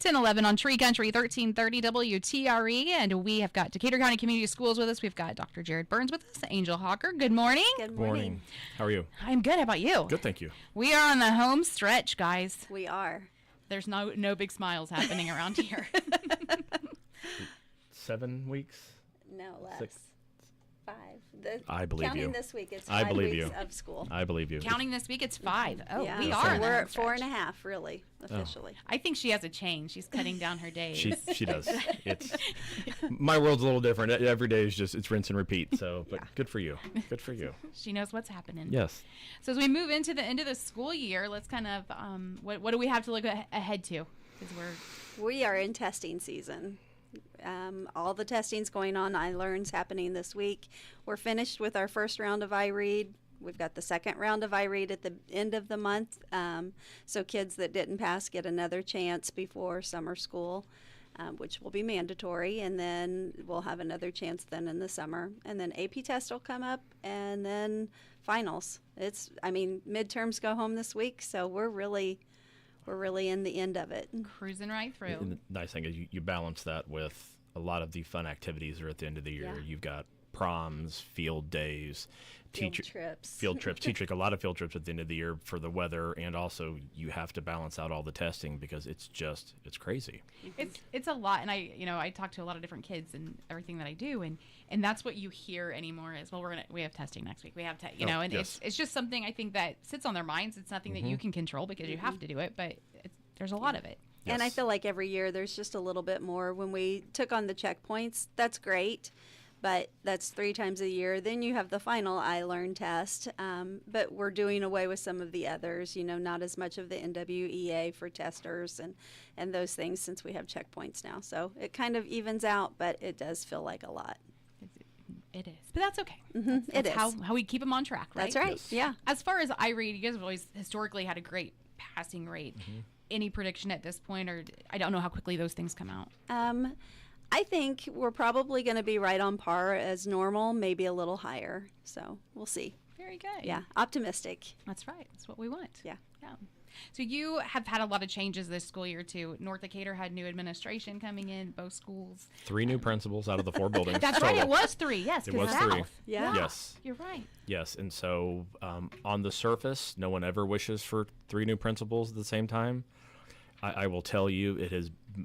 1011 on Tree Country, 1330 WTRE, and we have got Decatur County Community Schools with us. We've got Dr. Jared Burns with us, Angel Hawker. Good morning. Good morning. How are you? I'm good. How about you? Good, thank you. We are on the home stretch, guys. We are. There's no big smiles happening around here. 7 weeks? No, less. 6. 5. I believe counting you. this week, it's I 5 believe weeks you. of school. I believe you. Counting this week, it's 5. Oh, yeah. we So are. we're at 4.5, really, officially. I think she has a change. She's cutting down her days. She does. It's my world's a little different. Every day is just it's rinse and repeat. So, but good for you. Good for you. She knows what's happening. Yes. So as we move into the end of the school year, let's kind of what do we have to look ahead to? Because We are in testing season. All the testing's going on. iLearn's happening this week. We're finished with our first round of iRead. We've got the second round of iRead at the end of the month. So kids that didn't pass get another chance before summer school, which will be mandatory. And then we'll have another chance then in the summer. And then AP test will come up, and then finals. Midterms go home this week, so we're really in the end of it. cruising right through. And the nice thing is you balance that with a lot of the fun activities are at the end of the year. Yeah. You've got proms, field days, Field trips. teaching a lot of field trips at the end of the year for the weather, and also you have to balance out all the testing because it's crazy. It's a lot, and I talk to a lot of different kids and everything that I do, and that's what you hear anymore is, well, we have testing next week. We have and yes. it's just something I think that sits on their minds. It's nothing that you can control because you have to do it, but there's a lot of it. Yes. And I feel like every year there's just a little bit more. When we took on the checkpoints, that's great, but that's 3 times a year. Then you have the final iLearn test, but we're doing away with some of the others, not as much of the NWEA for testers and those things since we have checkpoints now. So it kind of evens out, but it does feel like a lot. It is, but that's okay. It That's is. how we keep them on track, right? That's right, Yes. yeah. As far as iRead, you guys have always historically had a great passing rate. Any prediction at this point, or I don't know how quickly those things come out? I think we're probably going to be right on par as normal, maybe a little higher. So we'll see. Very good. Yeah, optimistic. That's right. That's what we want. Yeah. Yeah. So you have had a lot of changes this school year too. North Decatur had new administration coming in, both schools. 3 new principals out of the 4 buildings. That's right. total. It was 3. Yes. It 'cause was South. 3. Yeah. Yes. You're right. Yes, and so on the surface, no one ever wishes for 3 new principals at the same time. I will tell you,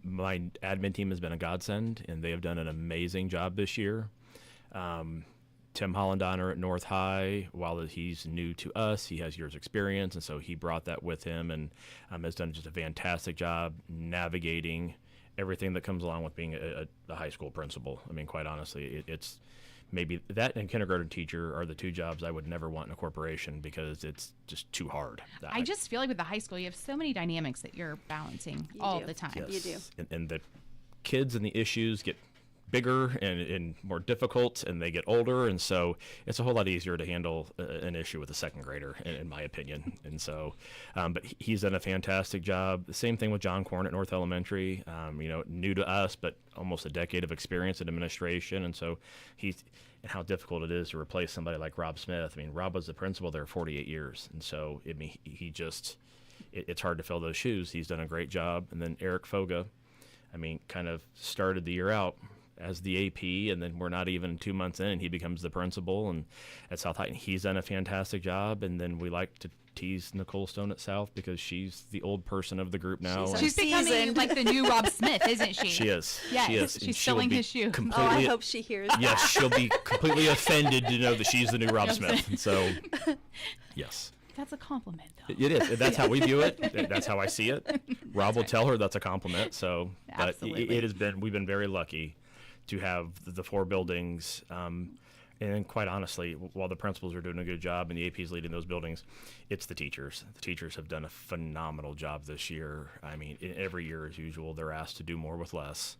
my admin team has been a godsend, and they have done an amazing job this year. Tim Hollendiner at North High, while he's new to us, he has years experience, and so he brought that with him and has done just a fantastic job navigating everything that comes along with being a high school principal. I mean, quite honestly, it's maybe that and kindergarten teacher are the 2 jobs I would never want in a corporation because it's just too hard. I just feel like with the high school, you have so many dynamics that you're balancing all do. the time. Yes. You do. And the kids and the issues get bigger and more difficult, and they get older, and so it's a whole lot easier to handle an issue with a second grader, in my opinion. And so, but he's done a fantastic job. The same thing with John Korn at North Elementary. New to us, but almost a decade of experience in administration, and so and how difficult it is to replace somebody like Rob Smith. I mean, Rob was the principal there 48 years, and so it's hard to fill those shoes. He's done a great job. And then Eric Foga, kind of started the year out as the AP, and then we're not even 2 months in, and he becomes the principal and at South High. And he's done a fantastic job. And then we like to tease Nicole Stone at South because she's the old person of the group now. She's becoming like the new Rob Smith, isn't she? She is. Yes, She is. she's selling his shoe. I hope she hears that. Yes, she'll be completely offended to know that she's the new Rob Smith. And so, yes. That's a compliment, though. It is. That's how we view it. That's how I see it. Rob will tell her that's a compliment. So, but Absolutely. we've been very lucky to have the 4 buildings. And quite honestly, while the principals are doing a good job and the AP's leading those buildings, it's the teachers. The teachers have done a phenomenal job this year. Every year as usual, they're asked to do more with less.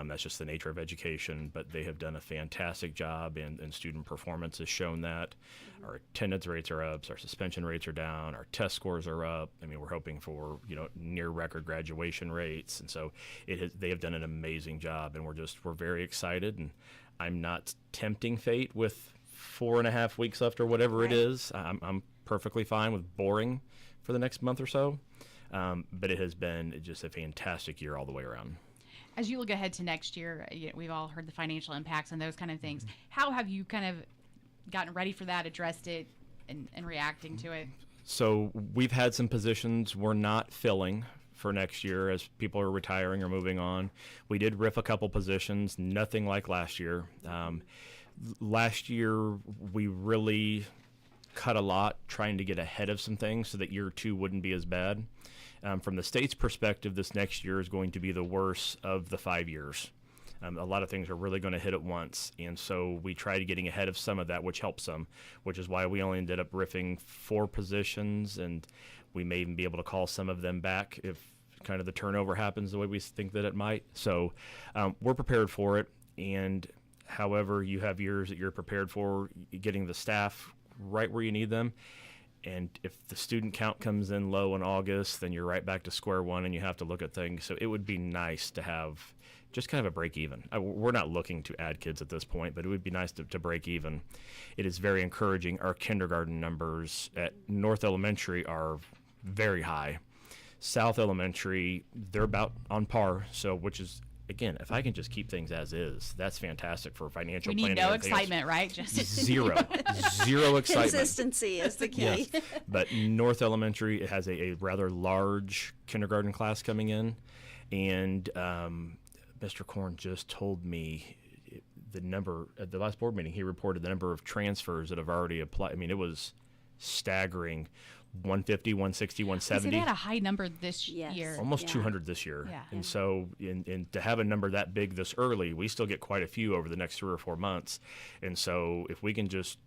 That's just the nature of education, but they have done a fantastic job, and student performance has shown that. Our attendance rates are up, our suspension rates are down, our test scores are up. We're hoping for near record graduation rates, and so they have done an amazing job, and we're very excited. And I'm not tempting fate with 4.5 weeks left or whatever it is. I'm perfectly fine with boring for the next month or so. but it has been just a fantastic year all the way around. As you look ahead to next year, we've all heard the financial impacts and those kind of things. How have you kind of gotten ready for that, addressed it, and reacting to it? So we've had some positions we're not filling for next year as people are retiring or moving on. We did riff a couple positions, nothing like last year. Last year, we really cut a lot trying to get ahead of some things so that year 2 wouldn't be as bad. From the state's perspective, this next year is going to be the worst of the 5 years. A lot of things are really going to hit at once, and so we tried getting ahead of some of that, which helps some, which is why we only ended up riffing 4 positions, and we may even be able to call some of them back if kind of the turnover happens the way we think that it might. So we're prepared for it, and however you have years that you're prepared for, getting the staff right where you need them. And if the student count comes in low in August, then you're right back to square one and you have to look at things. So it would be nice to have just kind of a break even. We're not looking to add kids at this point, but it would be nice to break even. It is very encouraging. Our kindergarten numbers at North Elementary are very high. South Elementary, they're about on par, so which is, again, if I can just keep things as is, that's fantastic for financial planning. We need no excitement, right? Just zero excitement. Consistency is the key. Yes. But North Elementary, it has a rather large kindergarten class coming in, and Mr. Korn just told me the number at the last board meeting. He reported the number of transfers that have already applied. I mean, it was staggering. 150, 160, 170. They had a high number this year. Almost 200 this year. Yeah. And so to have a number that big this early, we still get quite a few over the next 3 or 4 months. And so if we can just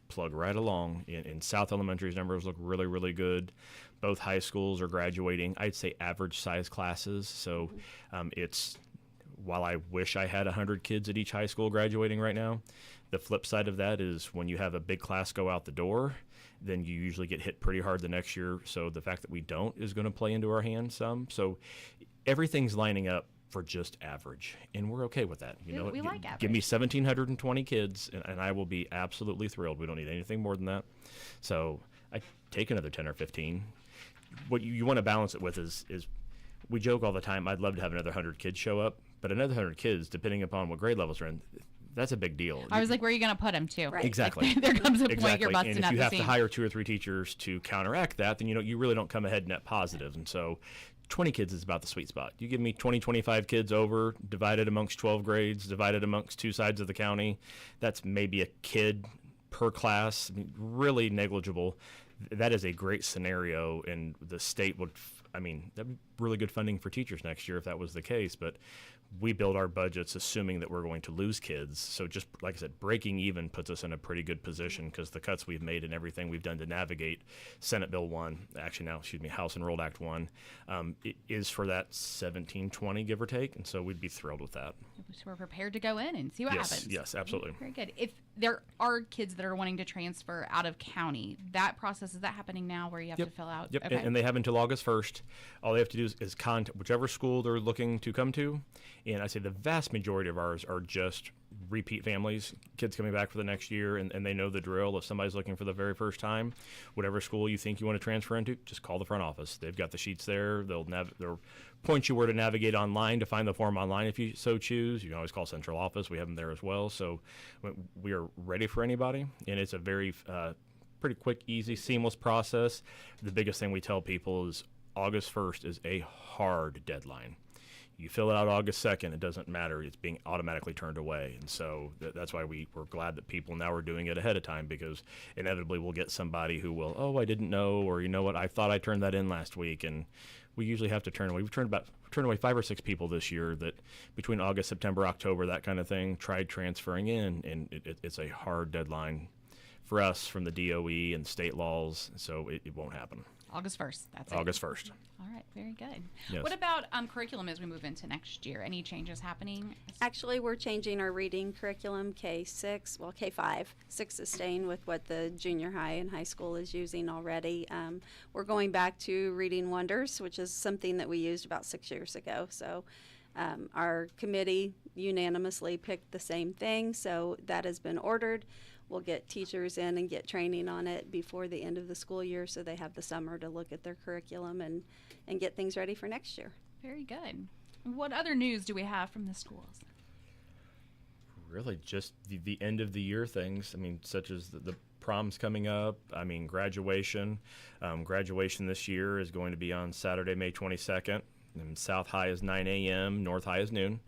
plug right along, in South Elementary's numbers look really, really good. Both high schools are graduating, I'd say average size classes. So it's, while I wish I had 100 kids at each high school graduating right now, the flip side of that is when you have a big class go out the door, then you usually get hit pretty hard the next year. So the fact that we don't is going to play into our hands some. So everything's lining up for just average, and we're okay with that. We like average. Give me 1,720 kids, and I will be absolutely thrilled. We don't need anything more than that. So I take another 10 or 15. What you want to balance it with is we joke all the time, I'd love to have another 100 kids show up, but another 100 kids, depending upon what grade levels are in, that's a big deal. I was like, where are you going to put them too? Right. Exactly. Like, there comes a point you're busting and up if you the have seam. to hire 2 or 3 teachers to counteract that, then you really don't come ahead net positive. And so 20 kids is about the sweet spot. You give me 20, 25 kids over, divided amongst 12 grades, divided amongst 2 sides of the county, that's maybe a kid per class. I mean, really negligible. That is a great scenario, and the state would, that'd be really good funding for teachers next year if that was the case. But we build our budgets assuming that we're going to lose kids. So just like I said, breaking even puts us in a pretty good position because the cuts we've made and everything we've done to navigate Senate Bill 1, House Enrolled Act 1, it is for that 1720, give or take. And so we'd be thrilled with that. So we're prepared to go in and see what happens. Yes, absolutely. Very good. If there are kids that are wanting to transfer out of county, that process, is that happening now where you have to fill out? Yep, Okay. and they have until August 1st. All they have to do is contact whichever school they're looking to come to. And I say the vast majority of ours are just repeat families, kids coming back for the next year, and they know the drill. If somebody's looking for the very first time, whatever school you think you want to transfer into, just call the front office. They've got the sheets there. They'll point you where to navigate online to find the form online if you so choose. You can always call central office. We have them there as well. So we are ready for anybody, and it's a very pretty quick, easy, seamless process. The biggest thing we tell people is August 1st is a hard deadline. You fill it out August 2nd, it doesn't matter. It's being automatically turned away. And so that's why we're glad that people now are doing it ahead of time, because inevitably we'll get somebody who will, I didn't know, or you know what, I thought I turned that in last week. And we usually have to turn away. We've turned away 5 or 6 people this year that between August, September, October, that kind of thing, tried transferring in. And it's a hard deadline for us from the DOE and state laws. So it won't happen. August 1st. That's August it. 1st. All right. Very good. Yes. What about curriculum as we move into next year? Any changes happening? Actually, we're changing our reading curriculum K6, well, K5. 6 is staying with what the junior high and high school is using already. We're going back to Reading Wonders, which is something that we used about 6 years ago. So our committee unanimously picked the same thing, so that has been ordered. we'll get teachers in and get training on it before the end of the school year, so they have the summer to look at their curriculum and get things ready for next year. Very good. What other news do we have from the schools? Really just the end of the year things. I mean, such as the prom's coming up. I mean, graduation. Graduation this year is going to be on Saturday, May 22nd. And South High is 9 a.m., North High is noon.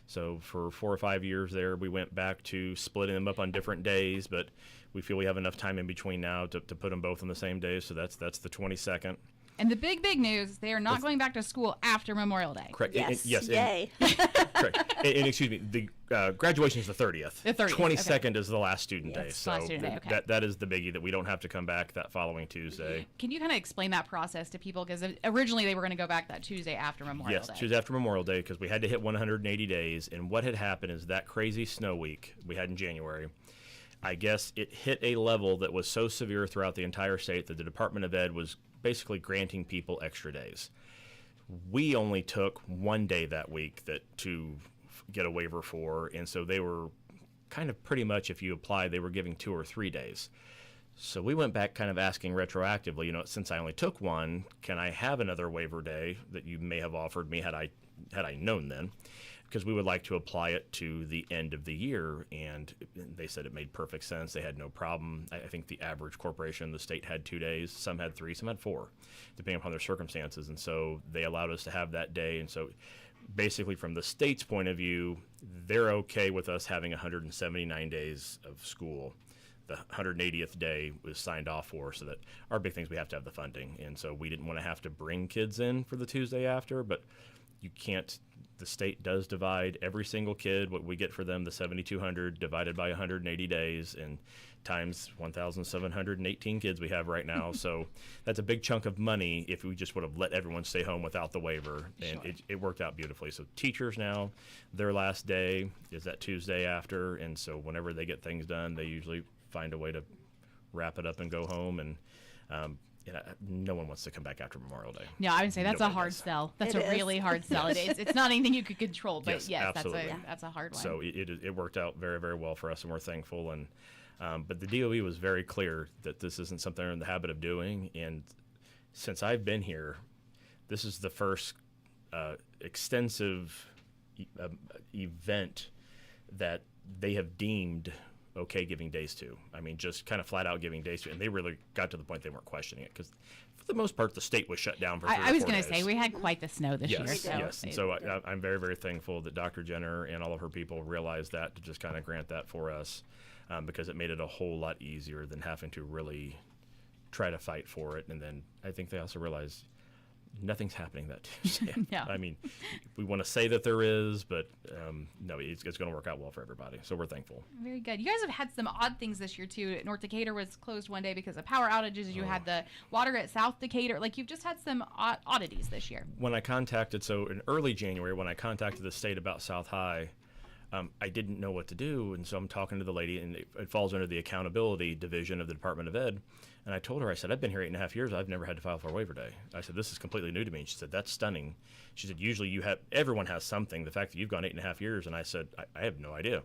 So for 4 or 5 years there, we went back to splitting them up on different days, but we feel we have enough time in between now to put them both on the same day. So that's the 22nd. And the big news, they are not going back to school after Memorial Day. Correct. Yes. Yes. Yay. Correct. And excuse me, the graduation is the 30th. The 30th, 22nd is the last student day. Yes, So last student day, okay. that is the biggie, that we don't have to come back that following Tuesday. Can you kind of explain that process to people? Because originally they were going to go back that Tuesday after Memorial Day. Yes, Tuesday after Memorial Day, because we had to hit 180 days. And what had happened is that crazy snow week we had in January, I guess it hit a level that was so severe throughout the entire state that the Department of Ed was basically granting people extra days. We only took 1 day that week to get a waiver for, and so they were kind of pretty much, if you applied, they were giving 2 or 3 days. So we went back kind of asking retroactively, since I only took one, can I have another waiver day that you may have offered me had I known then? Because we would like to apply it to the end of the year. And they said it made perfect sense. They had no problem. I think the average corporation in the state had 2 days. Some had 3, some had 4, depending upon their circumstances. And so they allowed us to have that day. And so basically from the state's point of view, they're okay with us having 179 days of school. The 180th day was signed off for, so that our big things, we have to have the funding. And so we didn't want to have to bring kids in for the Tuesday after, but you can't. The state does divide every single kid, what we get for them, the 7,200 divided by 180 days, and times 1,718 kids we have right now. So that's a big chunk of money if we just would have let everyone stay home without the waiver. And Sure. it worked out beautifully. So teachers now, their last day is that Tuesday after. And so whenever they get things done, they usually find a way to wrap it up and go home. And no one wants to come back after Memorial Day. No, I would say that's a Nobody hard does. sell. That's It a is. really hard sell. It's not anything you could control, but Yes, absolutely. that's a hard one. So it worked out very, very well for us, and we're thankful. And but the DOE was very clear that this isn't something they're in the habit of doing. And since I've been here, this is the first extensive event that they have deemed okay giving days to. I mean, just kind of flat out giving days to, and they really got to the point they weren't questioning it, because for the most part the state was shut down for 3 or 4 I was days. going to say, we had quite the snow this year. Yes, So yes. And so I'm very, very thankful that Dr. Jenner and all of her people realized that, to just kind of grant that for us, because it made it a whole lot easier than having to really try to fight for it. And then I think they also realized nothing's happening that Tuesday. No. I mean, we want to say that there is, but no, it's going to work out well for everybody. So we're thankful. Very good. You guys have had some odd things this year too. North Decatur was closed one day because of power outages. You had the water at South Decatur. Like, you've just had some oddities this year. When I contacted, so in early January, when I contacted the state about South High, I didn't know what to do, and so I'm talking to the lady, and it falls under the accountability division of the Department of Ed. And I told her, I said, I've been here 8.5 years. I've never had to file for a waiver day. I said, this is completely new to me. And she said, that's stunning. She said, usually everyone has something. The fact that you've gone 8.5 years. And I said, I have no idea.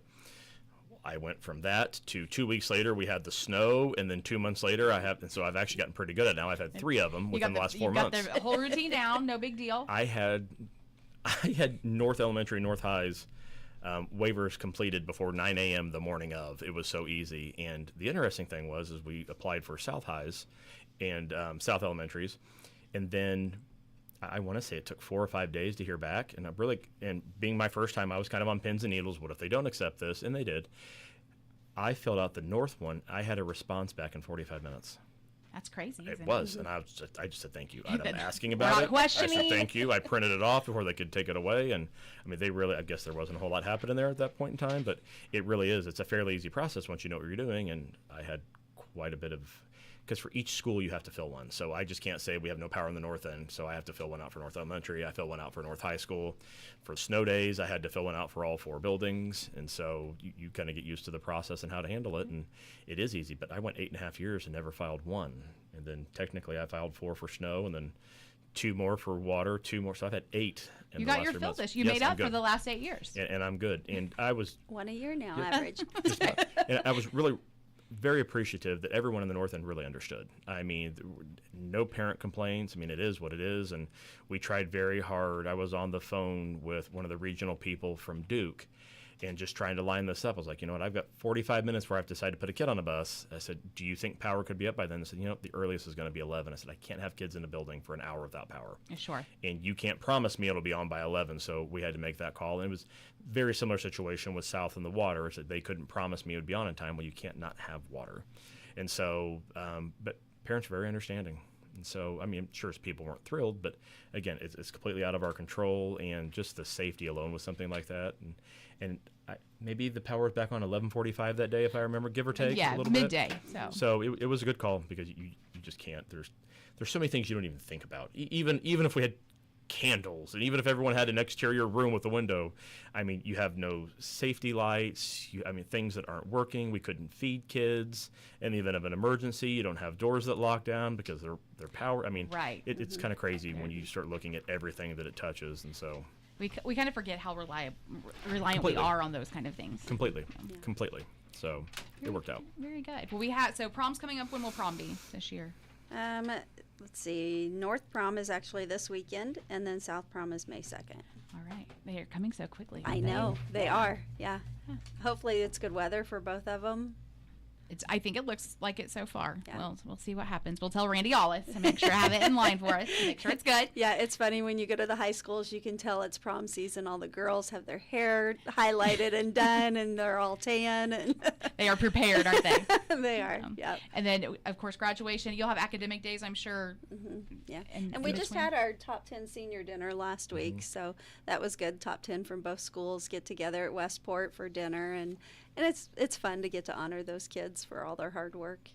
I went from that to 2 weeks later, we had the snow. And then 2 months later, and so I've actually gotten pretty good at it now. I've had 3 of them within the last 4 months. You got the whole routine down. No big deal. I had North Elementary, North Highs waivers completed before 9 a.m. the morning of. It was so easy. And the interesting thing was we applied for South Highs and South Elementaries, and then I want to say it took 4 or 5 days to hear back. And being my first time, I was kind of on pins and needles. What if they don't accept this? And they did. I filled out the North one. I had a response back in 45 minutes. That's crazy. It isn't was, and I just said thank you. I'm asking We're about not it. questioning. I said thank you. I printed it off before they could take it away, and I mean, I guess there wasn't a whole lot happening there at that point in time, but it really is. It's a fairly easy process once you know what you're doing, and I had quite a bit of, because for each school you have to fill one. So I just can't say we have no power in the north end, so I have to fill one out for North Elementary. I fill one out for North High School. For snow days, I had to fill one out for all 4 buildings, and so you kind of get used to the process and how to handle it, and it is easy. But I went 8.5 years and never filed one, and then technically I filed 4 for snow, and then 2 more for water, 2 more. So I've had 8. You got your fill this. You made up for the last 8 years. And I'm good. And I was 1 a year now, average. and I was really very appreciative that everyone in the North End really understood. I mean, no parent complaints. I mean, it is what it is, and we tried very hard. I was on the phone with one of the regional people from Duke and just trying to line this up. I was like, you know what, I've got 45 minutes where I have to decide to put a kid on a bus. I said, do you think power could be up by then? I said, you know, the earliest is going to be 11. I said, I can't have kids in a building for an hour without power. Sure. And you can't promise me it'll be on by 11. So we had to make that call. And it was a very similar situation with South and the water. Is that they couldn't promise me it would be on in time. Well, you can't not have water. And so, but parents are very understanding. And so, I mean, I'm sure people weren't thrilled, but again, it's completely out of our control, and just the safety alone with something like that. And maybe the power was back on 11:45 that day, if I remember, give or take a little midday. bit. So it was a good call, because you just can't. There's so many things you don't even think about. Even if we had candles, and even if everyone had an exterior room with a window, I mean, you have no safety lights. Things that aren't working. We couldn't feed kids in the event of an emergency. You don't have doors that lock down because they're power. I mean, right. It's kind of crazy when you start looking at everything that it touches, and so we kind of forget how reliant Completely. we are on those kind of things. Completely. So Very, it worked out. Very good. Well, so prom's coming up. When will prom be this year? Let's see. North Prom is actually this weekend, and then South Prom is May 2nd. All right. They are coming so quickly. I know. They are. Yeah. Hopefully it's good weather for both of them. I think it looks like it so far. Yeah. We'll see what happens. We'll tell Randy Ollis to make sure I have it in line for us, to make sure it's good. Yeah, it's funny when you go to the high schools, you can tell it's prom season. All the girls have their hair highlighted and done, and they're all tan. And they are prepared, aren't they? They are, yeah. And then, of course, graduation. You'll have academic days, I'm sure. Mm-hmm. Yeah. And we just had our top 10 senior dinner last week, so that was good. Top 10 from both schools get together at Westport for dinner, and it's fun to get to honor those kids for all their hard work.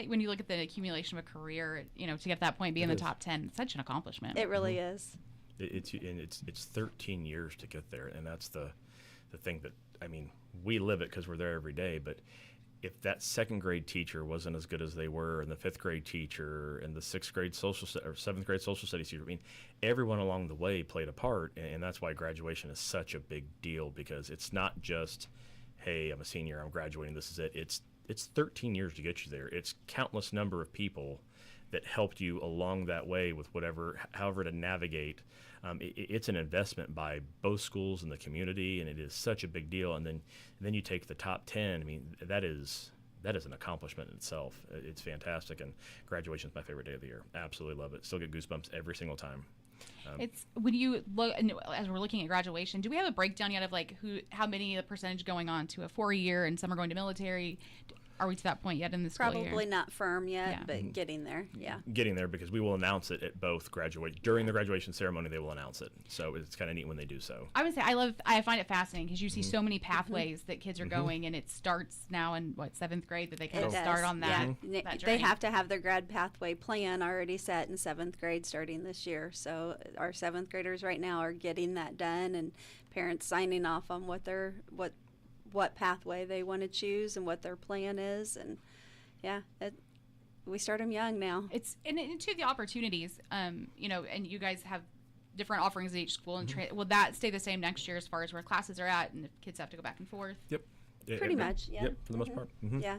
When you look at the accumulation of a career, to get to that point, be in the top 10, it's such an accomplishment. It really is. It's 13 years to get there, and that's the thing that, I mean, we live it because we're there every day, but if that second grade teacher wasn't as good as they were, and the fifth grade teacher, and the seventh grade social studies teacher, I mean, everyone along the way played a part, and that's why graduation is such a big deal, because it's not just, hey, I'm a senior, I'm graduating, this is it. It's 13 years to get you there. It's countless number of people that helped you along that way with however to navigate. It's an investment by both schools and the community, and it is such a big deal. And then you take the top 10. I mean, that is an accomplishment in itself. It's fantastic, and graduation is my favorite day of the year. Absolutely love it. Still get goosebumps every single time. It's when you look, as we're looking at graduation, do we have a breakdown yet of how many of the percentage going on to a 4-year, and some are going to military? Are we to that point yet in the school year? Probably not firm yet, but getting there. Yeah. Getting there, because we will announce it at both during the graduation ceremony. They will announce it, so it's kind of neat when they do so. I would say I find it fascinating, because you see so many pathways that kids are going, and it starts now in 7th grade that they kind of start on that. Yeah. That They journey. have to have their grad pathway plan already set in 7th grade starting this year. So our 7th graders right now are getting that done, and parents signing off on what pathway they want to choose and what their plan is. And we start them young now. It's and to the opportunities, and you guys have different offerings at each school. And will that stay the same next year as far as where classes are at, and if kids have to go back and forth? Yep. Pretty much, yeah. Yep, for the most part. Mm-hmm. Yeah.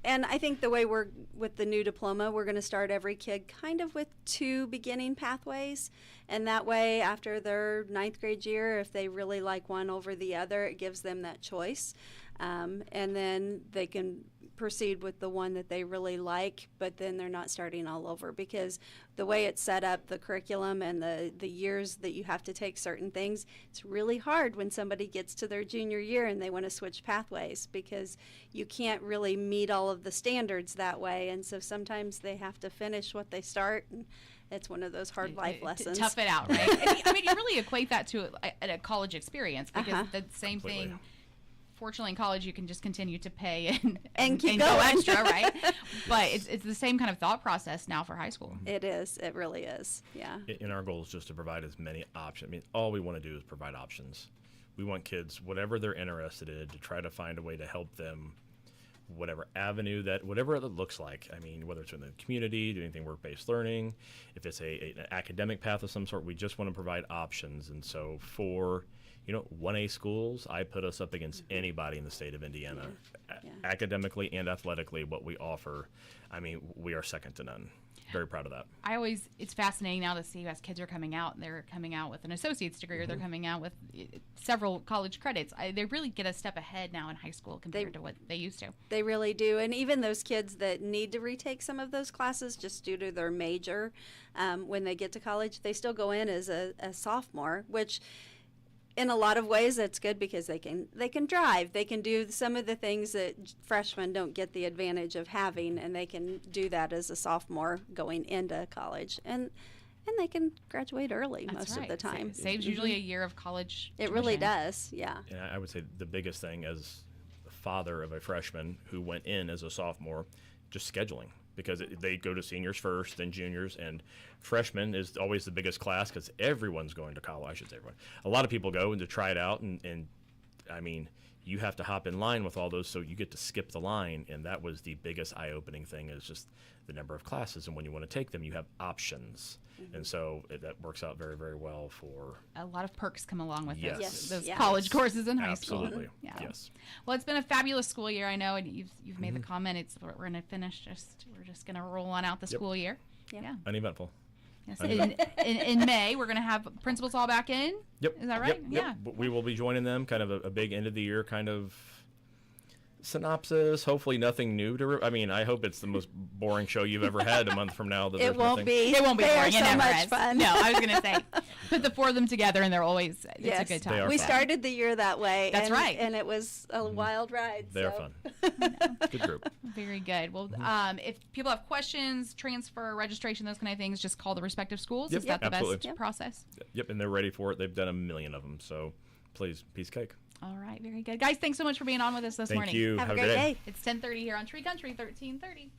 And I think the way we're with the new diploma, we're going to start every kid kind of with 2 beginning pathways. And that way, after their 9th grade year, if they really like one over the other, it gives them that choice. And then they can proceed with the one that they really like, but then they're not starting all over, because the way it's set up, the curriculum and the years that you have to take certain things, it's really hard when somebody gets to their junior year and they want to switch pathways, because you can't really meet all of the standards that way. And so sometimes they have to finish what they start, and it's one of those hard life lessons. Tough it out, right? And, you really equate that to a college experience, because the same Completely. thing. Fortunately, in college, you can just continue to pay and keep go going. extra, right? But it's the same kind of thought process now for high school. It is. It really is. Yeah. And our goal is just to provide as many options. I mean, all we want to do is provide options. We want kids, whatever they're interested in, to try to find a way to help them, whatever it looks like. I mean, whether it's in the community, do anything work-based learning, if it's an academic path of some sort, we just want to provide options. And so for 1A schools, I put us up against anybody in the state of Indiana. Academically and athletically, what we offer, I mean, we are second to none. Very proud of that. It's fascinating now to see as kids are coming out, and they're coming out with an associate's degree, or they're coming out with several college credits. They really get a step ahead now in high school compared to what they used to. They really do. And even those kids that need to retake some of those classes just due to their major, when they get to college, they still go in as a sophomore, which in a lot of ways that's good because they can drive. They can do some of the things that freshmen don't get the advantage of having, and they can do that as a sophomore going into college. And they can graduate early most of the time. Saves usually a year of college It really does, yeah. And I would say the biggest thing as the father of a freshman who went in as a sophomore, just scheduling. Because they go to seniors first, then juniors, and freshmen is always the biggest class because everyone's going to college. I should say everyone. A lot of people go and to try it out, and I mean, you have to hop in line with all those, so you get to skip the line, and that was the biggest eye-opening thing is just the number of classes, and when you want to take them, you have options. And so that works out very, very well for... A lot of perks come along with those Yes. college courses in high school. Absolutely. Yeah. Yes. Well, it's been a fabulous school year, I know, and you've made the comment. We're going to finish we're just going to roll on out the school year. Yeah. Uneventful. Yes. In May, we're going to have principals all back in. Yep. Is that right? Yep. We will be joining them, kind of a big end of the year kind of synopsis. Hopefully nothing new to I mean, I hope it's the most boring show you've ever had a month from now. That It won't be. It won't be They boring. are It so never much is. fun. No, I was going to say, put the four of them together, and they're always, it's a good time. They are We fun. started the year that way. That's right. And it was a wild ride. They're so. fun. Good group. Very good. Well, if people have questions, transfer, registration, those kind of things, just call the respective schools. Yep. Is that the Absolutely. best process? Yep, and they're ready for it. They've done a million of them, so please, piece of cake. All right. Very good. Guys, thanks so much for being on with us this morning. Thank you. Have a good great day. It's 10:30 here on Tree Country, 1330.